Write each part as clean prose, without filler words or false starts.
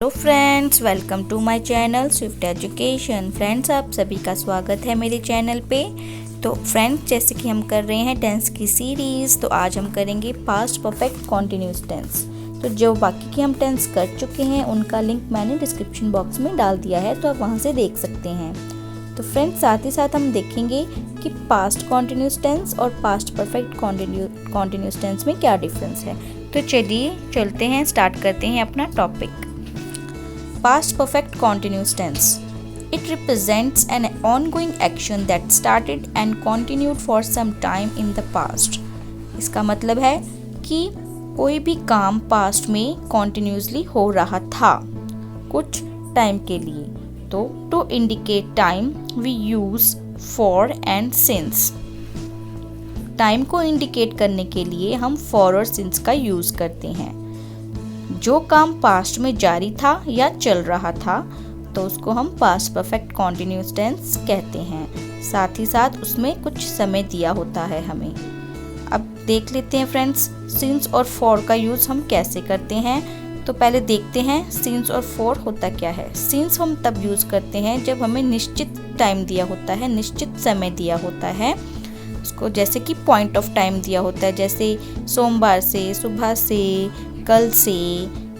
Hello friends, welcome to my channel Swift Education. Friends, आप सभी का स्वागत है मेरे चैनल पे। तो फ्रेंड्स, जैसे कि हम कर रहे हैं टेंस की सीरीज़, तो आज हम करेंगे पास्ट परफेक्ट कॉन्टिन्यूस टेंस। तो जो बाकी के हम टेंस कर चुके हैं उनका लिंक मैंने डिस्क्रिप्शन बॉक्स में डाल दिया है, तो आप वहाँ से देख सकते हैं। तो फ्रेंड्स, साथ ही साथ हम देखेंगे कि पास्ट कॉन्टिन्यूस टेंस और पास्ट परफेक्ट कॉन्टिन्यूस टेंस में क्या डिफरेंस है। तो चलिए चलते हैं, स्टार्ट करते हैं अपना topic. Past perfect continuous tense. It represents an ongoing action that started and continued for some time in the past. इसका मतलब है कि कोई भी काम पास्ट में कॉन्टिन्यूसली हो रहा था कुछ टाइम के लिए। तो to indicate time we use for and since. Time को इंडिकेट करने के लिए हम फॉर और सिंस का यूज करते हैं। जो काम पास्ट में जारी था या चल रहा था तो उसको हम पास्ट परफेक्ट कॉन्टिन्यूस टेंस कहते हैं। साथ ही साथ उसमें कुछ समय दिया होता है हमें। अब देख लेते हैं फ्रेंड्स, सिंस और फॉर का यूज़ हम कैसे करते हैं। तो पहले देखते हैं सिंस और फॉर होता क्या है। सिंस हम तब यूज़ करते हैं जब हमें निश्चित टाइम दिया होता है, निश्चित समय दिया होता है उसको, जैसे कि पॉइंट ऑफ टाइम दिया होता है, जैसे सोमवार से, सुबह से, कल से,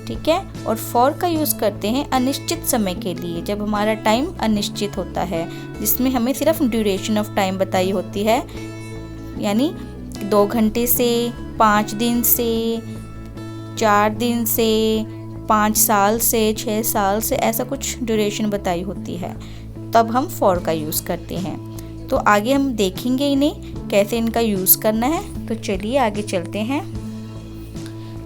ठीक है। और फॉर का यूज़ करते हैं अनिश्चित समय के लिए, जब हमारा टाइम अनिश्चित होता है, जिसमें हमें सिर्फ ड्यूरेशन ऑफ टाइम बताई होती है, यानी 2 घंटे से, 5 दिन से, 4 दिन से, 5 साल से, 6 साल से, ऐसा कुछ ड्यूरेशन बताई होती है, तब हम फॉर का यूज़ करते हैं। तो आगे हम देखेंगे इन्हें कैसे इनका यूज़ करना है। तो चलिए आगे चलते हैं।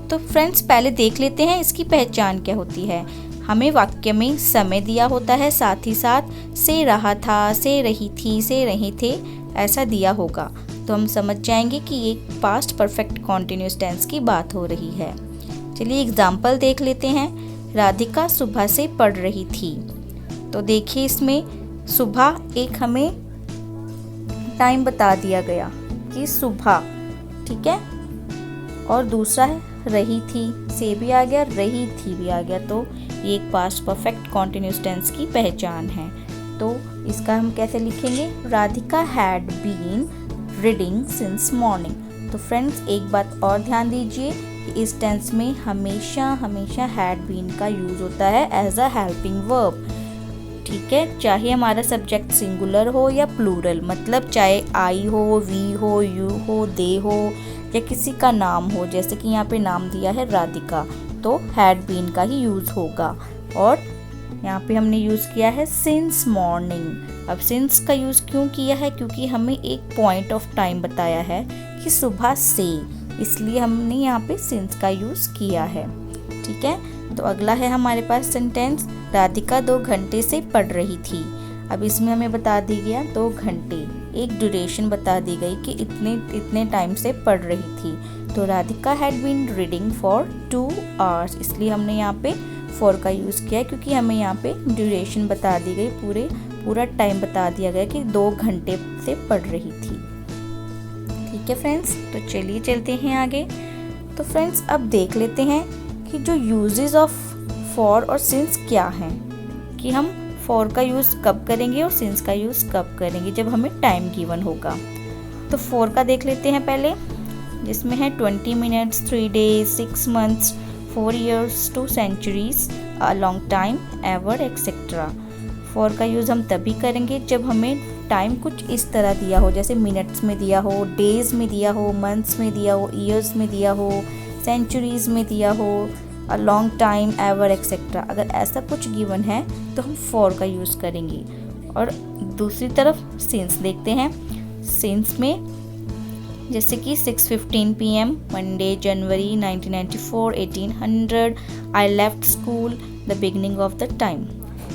तो फ्रेंड्स, पहले देख लेते हैं इसकी पहचान क्या होती है। हमें वाक्य में समय दिया होता है, साथ ही साथ से रहा था, से रही थी, से रहे थे, ऐसा दिया होगा तो हम समझ जाएंगे कि ये पास्ट परफेक्ट कॉन्टिन्यूस टेंस की बात हो रही है। चलिए एग्जाम्पल देख लेते हैं। राधिका सुबह से पढ़ रही थी। तो देखिए इसमें सुबह एक हमें टाइम बता दिया गया कि सुबह, ठीक है, और दूसरा है रही थी, से भी आ गया, रही थी भी आ गया, तो ये एक पास्ट परफेक्ट कॉन्टिन्यूस टेंस की पहचान है। तो इसका हम कैसे लिखेंगे। Radhika had been reading since morning. तो फ्रेंड्स, एक बात और ध्यान दीजिए कि इस टेंस में हमेशा हमेशा हैड बीन का यूज होता है एज अ हेल्पिंग वर्ब, ठीक है। चाहे हमारा सब्जेक्ट सिंगुलर हो या प्लूरल, मतलब चाहे आई हो, वी हो, यू हो, दे हो, या किसी का नाम हो, जैसे कि यहाँ पे नाम दिया है राधिका, तो हैड बीन का ही यूज़ होगा। और यहाँ पे हमने यूज़ किया है सिंस मॉर्निंग। अब सिंस का यूज़ क्यों किया है, क्योंकि हमें एक पॉइंट ऑफ टाइम बताया है कि सुबह से, इसलिए हमने यहाँ पे सिंस का यूज़ किया है, ठीक है। तो अगला है हमारे पास सेंटेंस, राधिका 2 घंटे से पढ़ रही थी। अब इसमें हमें बता दी गया 2 घंटे, एक ड्यूरेशन बता दी गई कि इतने टाइम से पढ़ रही थी। तो Radhika had been reading for 2 hours, इसलिए हमने यहाँ पे फॉर का यूज़ किया, क्योंकि हमें यहाँ पे ड्यूरेशन बता दी गई, पूरा टाइम बता दिया गया कि 2 घंटे से पढ़ रही थी, ठीक है फ्रेंड्स। तो चलिए चलते हैं आगे। तो फ्रेंड्स, अब देख लेते हैं कि जो यूजेस ऑफ फॉर और सिंस क्या हैं, कि हम फॉर का यूज़ कब करेंगे और सिंस का यूज़ कब करेंगे, जब हमें टाइम गिवन होगा। तो फॉर का देख लेते हैं पहले, जिसमें है 20 minutes, 3 days, 6 months, 4 years, 2 centuries, a long time, ever, etc. For का यूज़ हम तभी करेंगे जब हमें टाइम कुछ इस तरह दिया हो, जैसे मिनट्स में दिया हो, डेज में दिया हो, मंथ्स में दिया हो, ईयर्स में दिया हो, सेंचुरीज में दिया हो, a long time, ever, etcetera. अगर ऐसा कुछ गिवन है तो हम फॉर का यूज़ करेंगे। और दूसरी तरफ सिंस देखते हैं। सिंस में जैसे कि 6:15 PM, Monday, January 1994, 1800, I left school, the beginning of the time.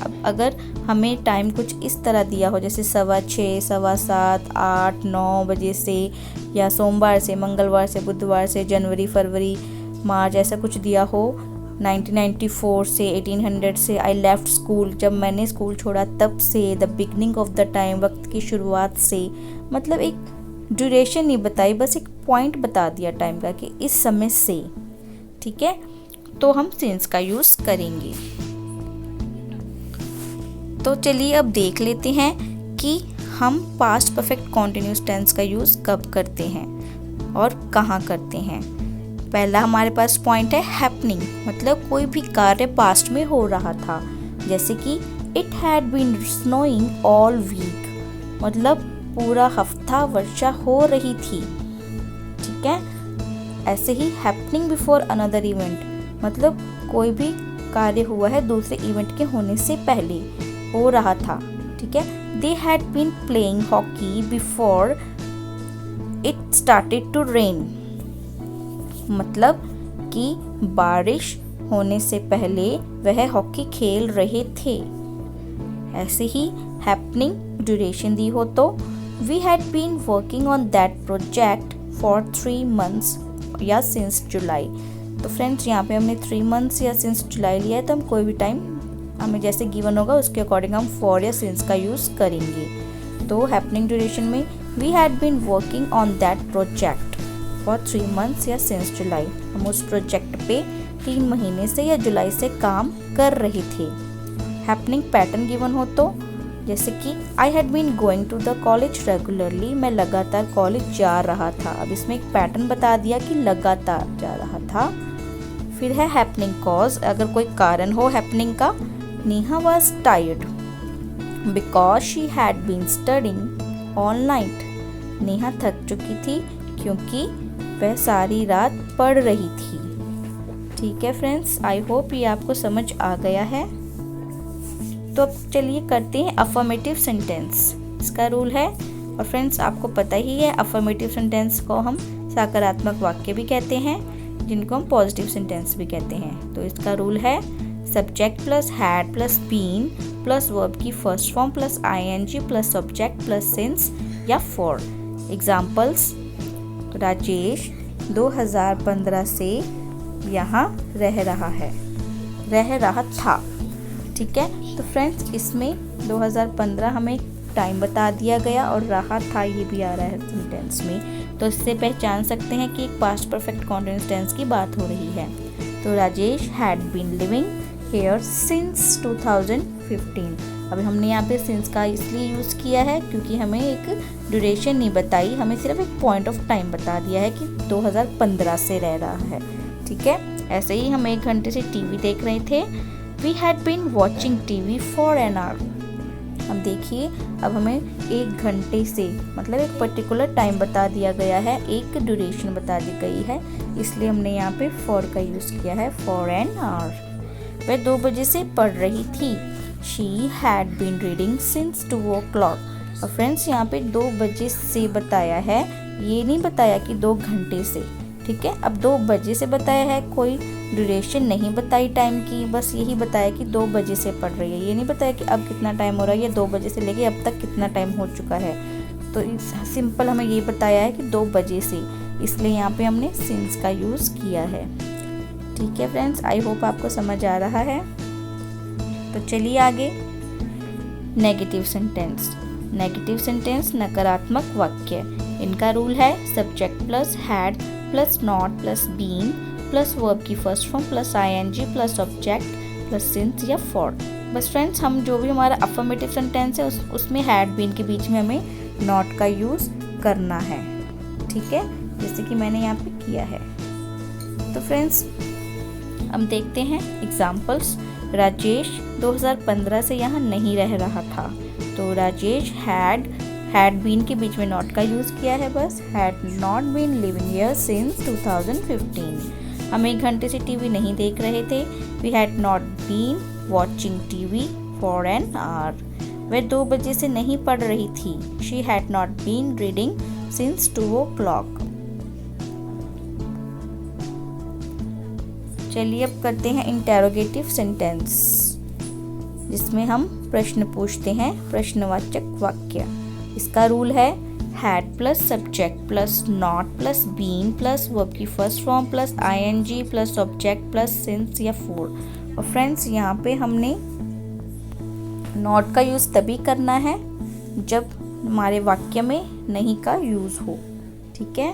अब अगर हमें टाइम कुछ इस तरह दिया हो, जैसे 6:15, 7:15, 8, 9 बजे से, या सोमवार से, मंगलवार से, बुधवार से, जनवरी, फरवरी, मार्च, ऐसा कुछ दिया हो, 1994 से, 1800 से, आई लेफ्ट स्कूल, जब मैंने स्कूल छोड़ा तब से, the beginning of the time, वक्त की शुरुआत से, मतलब एक ड्यूरेशन नहीं बताई, बस एक पॉइंट बता दिया टाइम का कि इस समय से, ठीक है। तो हम सिंस का यूज़ करेंगे। तो चलिए अब देख लेते हैं कि हम पास्ट परफेक्ट कॉन्टिन्यूस टेंस का यूज़ कब करते हैं और कहाँ करते हैं। पहला हमारे पास पॉइंट है हैपनिंग, मतलब कोई भी कार्य पास्ट में हो रहा था, जैसे कि it had been snowing all week, मतलब पूरा हफ्ता वर्षा हो रही थी। ठीक है। ऐसे ही हैपनिंग बिफोर अनदर इवेंट, मतलब कोई भी कार्य हुआ है दूसरे इवेंट के होने से पहले, हो रहा था। ठीक है। They had been playing hockey before it started to rain, मतलब कि बारिश होने से पहले वह हॉकी खेल रहे थे। ऐसे ही हैपनिंग ड्यूरेशन दी हो तो we had been working on that project for 3 months या सिंस जुलाई। तो फ्रेंड्स यहाँ पे हमने 3 months या सिंस जुलाई लिया है, तो हम कोई भी टाइम हमें जैसे गिवन होगा उसके अकॉर्डिंग हम फॉर या सिंस का यूज़ करेंगे। तो हैपनिंग ड्यूरेशन में we had been working on that project for 3 months या सिंस जुलाई, हम उस प्रोजेक्ट पे 3 महीने से या जुलाई से काम कर रहे थे। हैपनिंग पैटर्न गिवन हो तो जैसे कि I had been going to the college regularly, मैं लगातार कॉलेज जा रहा था। अब इसमें एक पैटर्न बता दिया कि लगातार जा रहा था। फिर है हैपनिंग कॉज, अगर कोई कारण हो हैपनिंग का। Neha was tired because she had been studying all night, Neha थक चुकी थी क्योंकि वह सारी रात पढ़ रही थी। ठीक है फ्रेंड्स, आई होप ये आपको समझ आ गया है। तो अब चलिए करते हैं अफर्मेटिव सेंटेंस। इसका रूल है, और फ्रेंड्स आपको पता ही है अफर्मेटिव सेंटेंस को हम सकारात्मक वाक्य भी कहते हैं, जिनको हम पॉजिटिव सेंटेंस भी कहते हैं। तो इसका रूल है subject plus had plus been plus verb की first form plus ING plus subject plus since या फॉर। एग्जाम्पल्स, राजेश 2015 से यहाँ रह रहा था। ठीक है। तो फ्रेंड्स इसमें 2015 हमें टाइम बता दिया गया और रहा था ये भी आ रहा है सेंटेंस में, तो इससे पहचान सकते हैं कि एक पास्ट परफेक्ट कॉन्टिन्यूअस टेंस की बात हो रही है। तो Rajesh had been living here since 2015। अभी हमने यहाँ पे सिंस का इसलिए यूज़ किया है क्योंकि हमें एक ड्यूरेशन नहीं बताई, हमें सिर्फ एक पॉइंट ऑफ टाइम बता दिया है कि 2015 से रह रहा है। ठीक है। ऐसे ही हम 1 घंटे से टीवी देख रहे थे। We had been watching TV for an hour। अब देखिए, अब हमें 1 घंटे से मतलब एक पर्टिकुलर टाइम बता दिया गया है, एक ड्यूरेशन बता दी गई है, इसलिए हमने यहाँ पे फॉर का यूज़ किया है, फॉर एन आवर। वह 2 बजे से पढ़ रही थी। She had been reading since 2 o'clock। और फ्रेंड्स यहाँ पे 2 बजे से बताया है, ये नहीं बताया कि 2 घंटे से। ठीक है। अब 2 बजे से बताया है, कोई ड्यूरेशन नहीं बताई टाइम की, बस यही बताया कि 2 बजे से पढ़ रही है। ये नहीं बताया कि अब कितना टाइम हो रहा है, या 2 बजे से लेके अब तक कितना टाइम हो चुका है। तो सिंपल हमें ये बताया है कि 2 बजे से, इसलिए यहाँ पे हमने सिंस का यूज़ किया है। ठीक है फ्रेंड्स, आई होप आपको समझ आ रहा है। तो चलिए आगे। Negative sentence. नेगेटिव सेंटेंस नकारात्मक वाक्य। इनका रूल है subject plus had plus not plus been plus verb की first form plus ING plus object plus since या फॉर। बस फ्रेंड्स हम जो भी हमारा अफर्मेटिव सेंटेंस है उसमें हैड बीन के बीच में हमें नॉट का यूज़ करना है। ठीक है, जैसे कि मैंने यहाँ पे किया है। तो फ्रेंड्स हम देखते हैं एग्जाम्पल्स। राजेश 2015 से यहाँ नहीं रह रहा था, तो राजेश हैड बीन के बीच में नॉट का यूज़ किया है, बस had not been living here since 2015। हम 1 घंटे से टीवी नहीं देख रहे थे। We had not been watching TV for an hour. वह 2 बजे से नहीं पढ़ रही थी। She had not been reading since 2 o'clock। चलिए अब करते हैं इंटेरोगेटिव सेंटेंस, जिसमें हम प्रश्न पूछते हैं, प्रश्नवाचक वाक्य। इसका रूल है had plus subject plus not plus been plus verb की first form plus ING plus object plus since या फॉर। और फ्रेंड्स यहाँ पे हमने नॉट का यूज़ तभी करना है जब हमारे वाक्य में नहीं का यूज़ हो। ठीक है,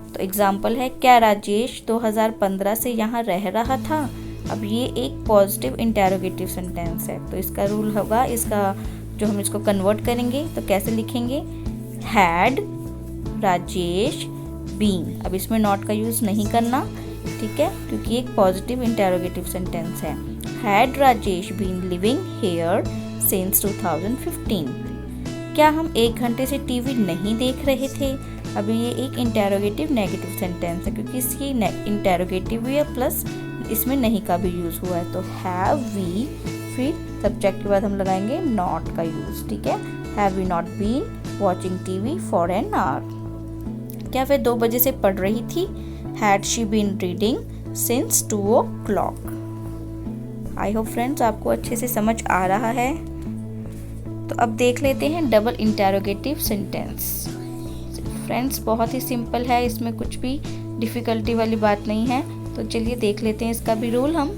तो एग्जाम्पल है, क्या राजेश 2015 से यहाँ रह रहा था? अब ये एक पॉजिटिव इंटेरोगेटिव सेंटेंस है, तो इसका रूल होगा, इसका जो हम इसको कन्वर्ट करेंगे तो कैसे लिखेंगे, हैड राजेश बीन। अब इसमें नॉट का यूज़ नहीं करना, ठीक है, क्योंकि एक पॉजिटिव इंटेरोगेटिव सेंटेंस है। Had Rajesh been living here since 2015। क्या हम 1 घंटे से टीवी नहीं देख रहे थे? अभी ये एक इंटेरोगेटिव नेगेटिव सेंटेंस है, क्योंकि इसकी इंटेरोगेटिव भी है प्लस इसमें नहीं का भी यूज़ हुआ है। तो हैव वी, फिर सब्जेक्ट के बाद हम लगाएंगे नॉट का यूज़, ठीक है। Have we not been watching TV for an hour. क्या फिर 2 बजे से पढ़ रही थी? Had she been reading since 2 o'clock। I hope friends आपको अच्छे से समझ आ रहा है। तो अब देख लेते हैं डबल इंटेरोगेटिव सेंटेंस। फ्रेंड्स बहुत ही सिंपल है, इसमें कुछ भी डिफ़िकल्टी वाली बात नहीं है। तो चलिए देख लेते हैं इसका भी रूल हम।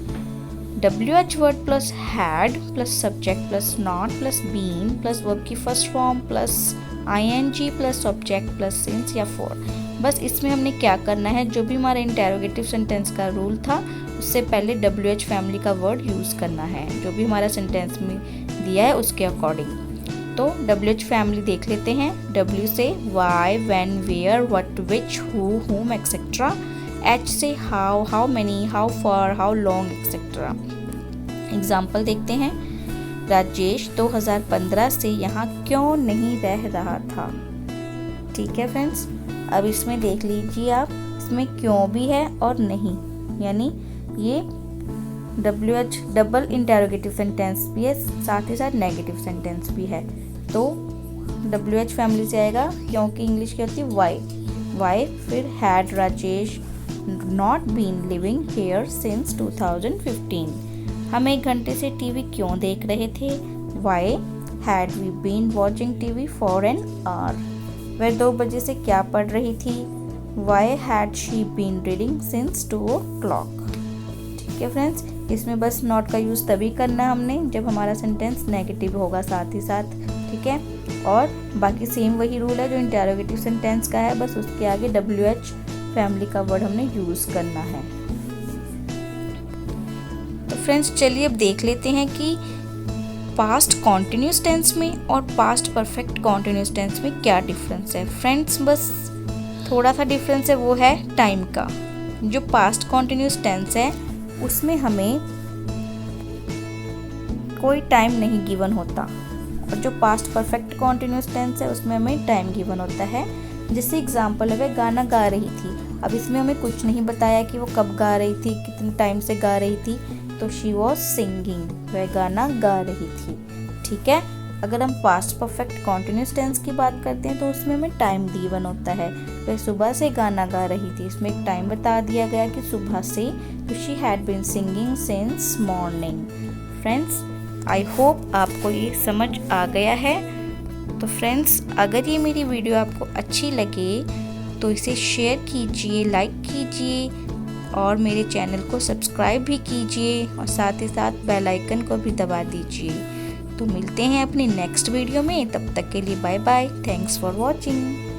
WH word plus had plus subject plus not plus been plus verb की first form plus ING plus object plus since या फॉर। बस इसमें हमने क्या करना है, जो भी हमारा इंटेरोगेटिव सेंटेंस का रूल था उससे पहले WH फैमिली का वर्ड यूज़ करना है, जो भी हमारा सेंटेंस में दिया है उसके अकॉर्डिंग। तो WH फैमिली देख लेते हैं। W से why, when, where, what, which, who, whom, etcetera. H से how, how many, how far, how long etcetera. Example देखते हैं। राजेश 2015 से यहाँ क्यों नहीं रह रहा था? ठीक है फ्रेंड्स, अब इसमें देख लीजिए आप, इसमें क्यों भी है और नहीं, यानी ये WH डबल इंटेरोगेटिव सेंटेंस भी है, साथ ही साथ नेगेटिव सेंटेंस भी है। तो WH फैमिली से आएगा, क्योंकि इंग्लिश की होती है वाई, फिर had Rajesh not been living here since 2015। हम 1 घंटे से टीवी क्यों देख रहे थे? Why had we been watching TV for an hour. वह 2 बजे से क्या पढ़ रही थी? Why had she been reading since 2 o'clock। ठीक है फ्रेंड्स, इसमें बस नॉट का यूज़ तभी करना है हमने जब हमारा सेंटेंस नेगेटिव होगा साथ ही साथ, ठीक है। और बाकी सेम वही रूल है जो इंटेरोगेटिव सेंटेंस का है, बस उसके आगे WH फैमिली का वर्ड हमने यूज़ करना है। तो फ्रेंड्स चलिए अब देख लेते हैं कि पास्ट कॉन्टिन्यूस टेंस में और पास्ट परफेक्ट कॉन्टिन्यूस टेंस में क्या डिफरेंस है। फ्रेंड्स बस थोड़ा सा डिफरेंस है, वो है टाइम का। जो पास्ट कॉन्टिन्यूस टेंस है उसमें हमें कोई टाइम नहीं गिवन होता, और जो पास्ट परफेक्ट कॉन्टिन्यूस टेंस है उसमें हमें टाइम गिवन होता है। जैसे एग्जाम्पल है, वह गाना गा रही थी। अब इसमें हमें कुछ नहीं बताया कि वो कब गा रही थी, कितने टाइम से गा रही थी, तो शी वॉज सिंगिंग, वह गाना गा रही थी। ठीक है, अगर हम पास्ट परफेक्ट कॉन्टिन्यूस टेंस की बात करते हैं तो उसमें हमें टाइम गिवन होता है। वह सुबह से गाना गा रही थी, इसमें एक टाइम बता दिया गया कि सुबह से, तो she had been singing since morning. Friends I hope आपको ये समझ आ गया है। तो फ्रेंड्स अगर ये मेरी वीडियो आपको अच्छी लगे तो इसे शेयर कीजिए, लाइक कीजिए और मेरे चैनल को सब्सक्राइब भी कीजिए, और साथ ही साथ बेल आइकन को भी दबा दीजिए। तो मिलते हैं अपनी नेक्स्ट वीडियो में, तब तक के लिए bye bye. Thanks for watching.